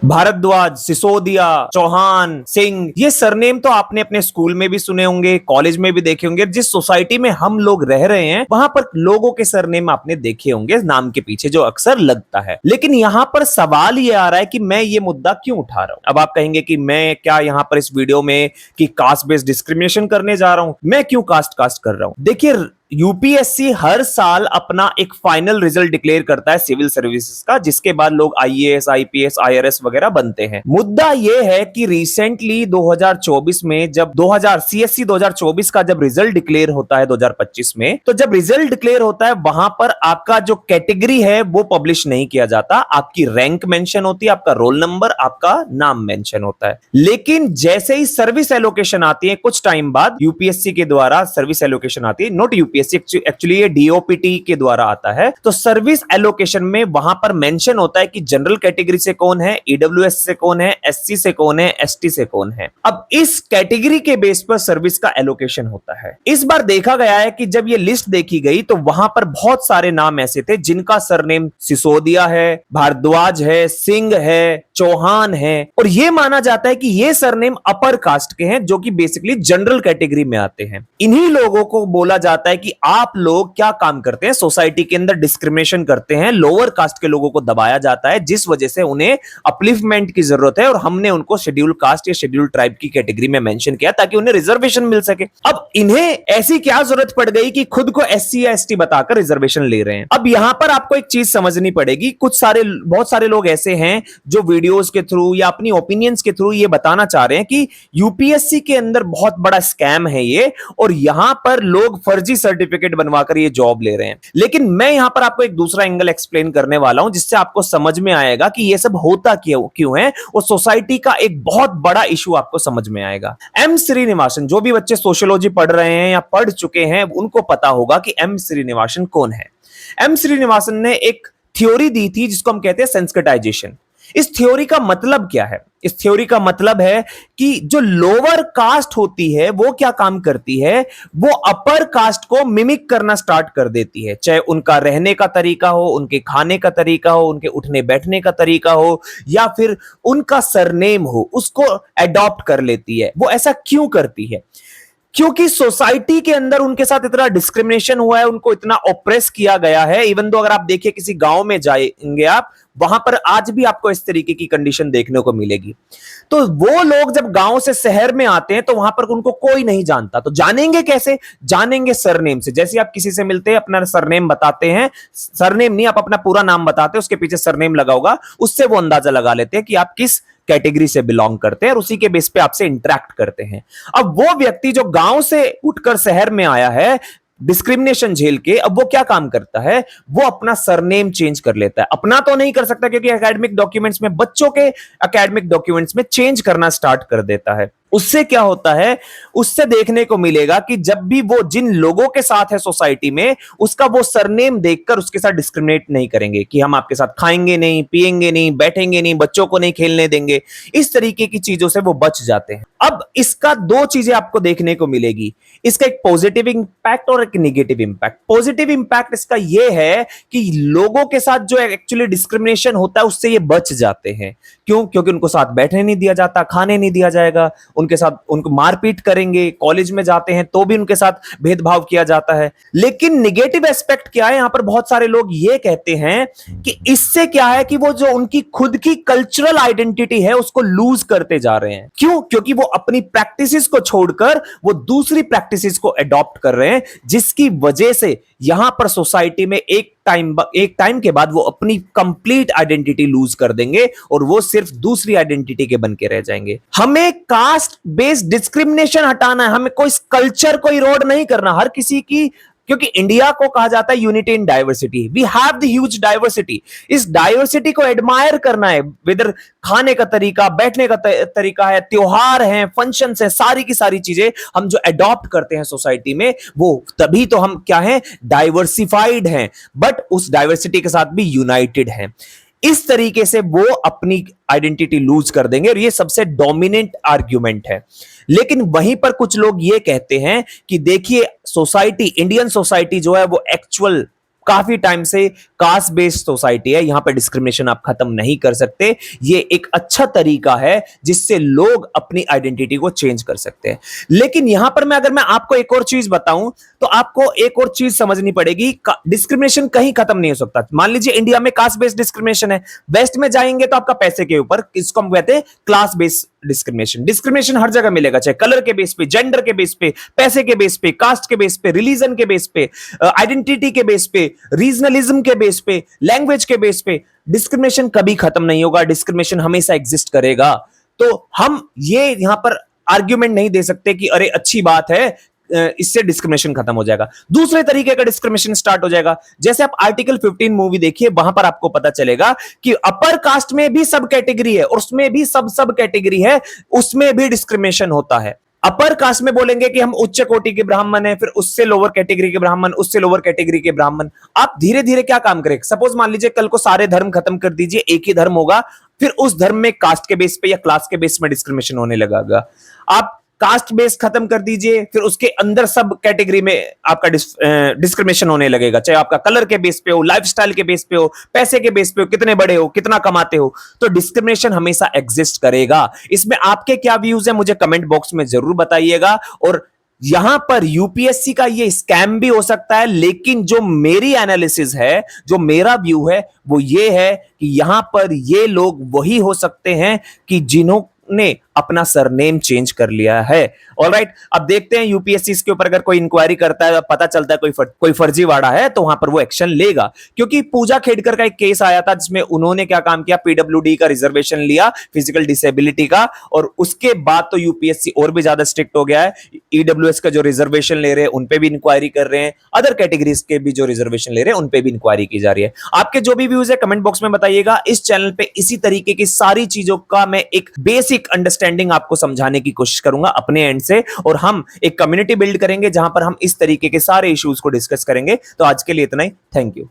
भारद्वाज, सिसोदिया, चौहान, सिंह, ये सरनेम तो आपने अपने स्कूल में भी सुने होंगे, कॉलेज में भी देखे होंगे। जिस सोसाइटी में हम लोग रह रहे हैं वहां पर लोगों के सरनेम आपने देखे होंगे नाम के पीछे जो अक्सर लगता है। लेकिन यहां पर सवाल ये आ रहा है कि मैं ये मुद्दा क्यों उठा रहा हूं। अब आप कहेंगे कि मैं क्या यहां पर इस वीडियो में कि कास्ट बेस्ड डिस्क्रिमिनेशन करने जा रहा हूं। मैं क्यों कास्ट कर रहा हूं? देखिए, यूपीएससी हर साल अपना एक फाइनल रिजल्ट डिक्लेयर करता है सिविल सर्विसेज का, जिसके बाद लोग आईएएस, आईपीएस, आईआरएस वगैरह बनते हैं। मुद्दा यह है कि रिसेंटली 2024 में जब सीएससी 2024 का जब रिजल्ट डिक्लेयर होता है 2025 में, तो जब रिजल्ट डिक्लेयर होता है वहां पर आपका जो कैटेगरी है वो पब्लिश नहीं किया जाता। आपकी रैंक मेंशन होती है, आपका रोल नंबर, आपका नाम मेंशन होता है। लेकिन जैसे ही सर्विस एलोकेशन आती है कुछ टाइम बाद, यूपीएससी के द्वारा सर्विस एलोकेशन आती है, नॉट यूपीएससी, एक्चुअली ये डीओपीटी के द्वारा आता है। तो सर्विस एलोकेशन में वहां पर मेंशन होता है कि जनरल कैटेगरी से कौन है, ईडब्ल्यूएस से कौन है, एससी से कौन है, एसटी से कौन है। अब इस कैटेगरी के बेस पर सर्विस का एलोकेशन होता है। इस बार देखा गया है कि जब ये लिस्ट देखी गई तो वहां पर बहुत सारे नाम ऐसे थे जिनका सरनेम सिसोदिया है, भारद्वाज है, सिंह है, चौहान है, और यह माना जाता है कि ये सरनेम अपर कास्ट के हैं जो कि बेसिकली जनरल कैटेगरी में आते हैं। इन्हीं लोगों को बोला जाता है कि आप लोग क्या काम करते हैं, सोसाइटी के अंदर डिस्क्रिमिनेशन करते हैं, लोअर कास्ट के लोगों को दबाया जाता है, जिस वजह से उन्हें अपलिफ्टमेंट की जरूरत है, और हमने उनको शेड्यूल कास्ट या शेड्यूल ट्राइब की कैटेगरी में मेंशन किया ताकि उन्हें रिजर्वेशन मिल सके। अब इन्हें ऐसी क्या जरूरत पड़ गई कि खुद को एससी या एसटी बताकर रिजर्वेशन ले रहे हैं। अब यहां पर आपको एक चीज समझनी पड़ेगी, बहुत सारे लोग ऐसे हैं जो वीडियोस के थ्रू या अपनी ओपिनियंस के थ्रू ये बताना चाह रहे हैं कि यूपीएससी के अंदर बहुत बड़ा स्कैम है ये, और यहां पर लोग फर्जी सर्टिफिकेट बनवाकर ये जॉब ले रहे हैं। लेकिन मैं यहां पर आपको एक दूसरा एंगल एक्सप्लेन करने वाला हूं जिससे आपको समझ में आएगा कि ये सब होता क्यों है, और सोसाइटी का एक बहुत बड़ा इशू आपको समझ में आएगा। एम श्रीनिवासन, जो भी बच्चे सोशियोलॉजी पढ़ रहे हैं या पढ़ चुके हैं उनको पता होगा कि एम श्रीनिवासन कौन है। एम श्रीनिवासन ने एक थ्योरी दी थी जिसको हम कहते हैं सेंसिटाइजेशन। इस थ्योरी का मतलब क्या है? इस थ्योरी का मतलब है कि जो लोअर कास्ट होती है वो क्या काम करती है, वो अपर कास्ट को मिमिक करना स्टार्ट कर देती है। चाहे उनका रहने का तरीका हो, उनके खाने का तरीका हो, उनके उठने बैठने का तरीका हो, या फिर उनका सरनेम हो, उसको अडॉप्ट कर लेती है। वो ऐसा क्यों करती है? क्योंकि सोसाइटी के अंदर उनके साथ इतना डिस्क्रिमिनेशन हुआ है, उनको इतना ऑप्रेस किया गया है। इवन दो अगर आप देखिए किसी गांव में जाएंगे आप, वहां पर आज भी आपको इस तरीके की कंडीशन देखने को मिलेगी। तो वो लोग जब गांव से शहर में आते हैं तो वहां पर उनको कोई नहीं जानता। तो जानेंगे कैसे? जानेंगे सरनेम से। जैसे आप किसी से मिलते हैं, अपना सरनेम बताते हैं, सरनेम नहीं, आप अपना पूरा नाम बताते हैं, उसके पीछे सरनेम लगा होगा, उससे वो अंदाजा लगा लेते हैं कि आप किस कैटेगरी से बिलोंग करते हैं, और उसी के बेस पे आपसे इंटरेक्ट करते हैं। अब वो व्यक्ति जो गांव से उठकर शहर में आया है डिस्क्रिमिनेशन झेल के, अब वो क्या काम करता है? वो अपना सरनेम चेंज कर लेता है। अपना तो नहीं कर सकता क्योंकि एकेडमिक डॉक्यूमेंट्स में, बच्चों के एकेडमिक डॉक्यूमेंट्स में चेंज करना स्टार्ट कर देता है। उससे क्या होता है? उससे देखने को मिलेगा कि जब भी वो जिन लोगों के साथ है सोसाइटी में, उसका वो सरनेम देखकर उसके साथ डिस्क्रिमिनेट नहीं करेंगे कि हम आपके साथ खाएंगे नहीं, पिएंगे नहीं, बैठेंगे नहीं, बच्चों को नहीं खेलने देंगे। इस तरीके की चीजों से वो बच जाते हैं। अब इसका दो चीजें आपको देखने को मिलेगी, इसका एक पॉजिटिव इंपैक्ट और एक नेगेटिव इंपैक्ट। पॉजिटिव इंपैक्ट इसका यह है कि लोगों के साथ जो एक्चुअली डिस्क्रिमिनेशन होता है उससे ये बच जाते हैं। क्यों? क्योंकि उनको साथ बैठने नहीं दिया जाता, खाने नहीं दिया जाएगा, उनके साथ उनको मारपीट करेंगे, कॉलेज में जाते हैं तो भी उनके साथ भेदभाव किया जाता है। लेकिन नेगेटिव एस्पेक्ट क्या है? यहां पर बहुत सारे लोग ये कहते हैं कि इससे क्या है कि वो जो उनकी खुद की कल्चरल आइडेंटिटी है उसको लूज करते जा रहे हैं। क्यों? क्योंकि वो अपनी प्रैक्टिसेस को छोड़कर वो दूसरी प्रैक्टिसेस को अडॉप्ट कर रहे हैं, जिसकी वजह से यहां पर सोसाइटी में एक टाइम के बाद वो अपनी कंप्लीट आइडेंटिटी लूज कर देंगे और वो सिर्फ दूसरी आइडेंटिटी के बन के रह जाएंगे। हमें कास्ट बेस्ड डिस्क्रिमिनेशन हटाना है, हमें कोई कल्चर को इरोड नहीं करना हर किसी की, क्योंकि इंडिया को कहा जाता है unity in diversity. We have the huge diversity. इस डाइवर्सिटी को एडमायर करना है। वेदर खाने का तरीका, बैठने का तरीका है, त्योहार है, फंक्शंस है, सारी की सारी चीजें हम जो अडॉप्ट करते हैं सोसाइटी में, वो तभी तो हम क्या हैं? डाइवर्सिफाइड हैं, बट उस डाइवर्सिटी के साथ भी यूनाइटेड हैं। इस तरीके से वो अपनी आइडेंटिटी लूज कर देंगे, और ये सबसे डोमिनेंट आर्ग्यूमेंट है। लेकिन वहीं पर कुछ लोग ये कहते हैं कि देखिए, सोसाइटी, इंडियन सोसाइटी जो है वो एक्चुअल काफी टाइम से कास्ट बेस्ड सोसाइटी है, यहां पर डिस्क्रिमिनेशन आप खत्म नहीं कर सकते। ये एक अच्छा तरीका है जिससे लोग अपनी आइडेंटिटी को चेंज कर सकते हैं। लेकिन यहां पर अगर मैं आपको एक और चीज बताऊं तो आपको एक और चीज समझनी पड़ेगी, डिस्क्रिमिनेशन कहीं खत्म नहीं हो सकता। मान लीजिए इंडिया में कास्ट बेस्ड डिस्क्रिमिनेशन है, वेस्ट में जाएंगे तो आपका पैसे के ऊपर, इसको हम कहते हैं क्लास बेस्ड डिस्क्रिमिनेशन। डिस्क्रिमिनेशन हर जगह मिलेगा, चाहे कलर के बेस पे, जेंडर के बेस पे, पैसे के बेस पे, कास्ट के बेस पे, रिलीजन के बेस पे, आइडेंटिटी के बेस पे, रीजनलिज्म के बेस पे, लैंग्वेज के बेस पे। डिस्क्रिमिनेशन कभी खत्म नहीं होगा, डिस्क्रिमिनेशन हमेशा एग्जिस्ट करेगा। तो हम ये यहां पर आर्ग्यूमेंट नहीं दे सकते कि अरे अच्छी बात है, इससे डिस्क्रिमिनेशन खत्म हो जाएगा। दूसरे तरीके का डिस्क्रिमिनेशन स्टार्ट हो जाएगा। जैसे आप आर्टिकल 15 मूवी देखिए, वहां पर आपको पता चलेगा कि अपर कास्ट में भी सब कैटेगरी है और उसमें भी सब कैटेगरी है, उसमें भी डिस्क्रिमिनेशन होता है। अपर कास्ट में बोलेंगे कि हम उच्च कोटि के ब्राह्मण हैं, फिर उससे लोअर कैटेगरी के ब्राह्मण, उससे लोअर कैटेगरी के ब्राह्मण। आप धीरे धीरे क्या काम करें, सपोज मान लीजिए कल को सारे धर्म खत्म कर दीजिए, एक ही धर्म होगा, फिर उस धर्म में कास्ट के बेस पे या क्लास के बेस में डिस्क्रिमिनेशन होने लगेगा। आप कास्ट बेस खत्म कर दीजिए, फिर उसके अंदर सब कैटेगरी में आपका डिस्क्रिमिनेशन होने लगेगा, चाहे आपका कलर के बेस पे हो, लाइफस्टाइल के बेस पे हो, पैसे के बेस पे हो, कितने बड़े हो, कितना कमाते हो, तो डिस्क्रिमिनेशन हमेशा एग्जिस्ट करेगा। इसमें आपके क्या व्यूज है मुझे कमेंट बॉक्स में जरूर बताइएगा। और यहां पर यूपीएससी का ये स्कैम भी हो सकता है, लेकिन जो मेरी एनालिसिस है, जो मेरा व्यू है, वो ये है कि यहां पर ये लोग वही हो सकते हैं कि जिन्होंने अपना सरनेम चेंज कर लिया है। ऑलराइट, अब देखते हैं यूपीएससी इसके ऊपर अगर कोई इंक्वायरी करता है, पता चलता है कोई फर्जीवाड़ा है, तो वहां पर वो एक्शन लेगा। क्योंकि पूजा खेड़कर का एक केस आया था जिसमें उन्होंने क्या काम किया, पीडब्ल्यूडी का रिजर्वेशन लिया, फिजिकल डिसेबिलिटी का, और उसके बाद तो यूपीएससी और भी ज्यादा स्ट्रिक्ट हो गया है। ईडब्ल्यूएस का जो रिजर्वेशन ले रहे हैं उन पे भी इंक्वायरी कर रहे हैं, अदर कैटेगरीज के भी जो रिजर्वेशन ले रहे हैं उन पे भी इंक्वायरी की जा रही है। आपके जो भी व्यूज है कमेंट बॉक्स में बताइएगा। इस चैनल पे इसी तरीके की सारी चीजों का मैं एक बेसिक अंडरस्टैंडिंग आपको समझाने की कोशिश करूंगा अपने एंड से, और हम एक कम्युनिटी बिल्ड करेंगे जहां पर हम इस तरीके के सारे इश्यूज को डिस्कस करेंगे। तो आज के लिए इतना ही, थैंक यू।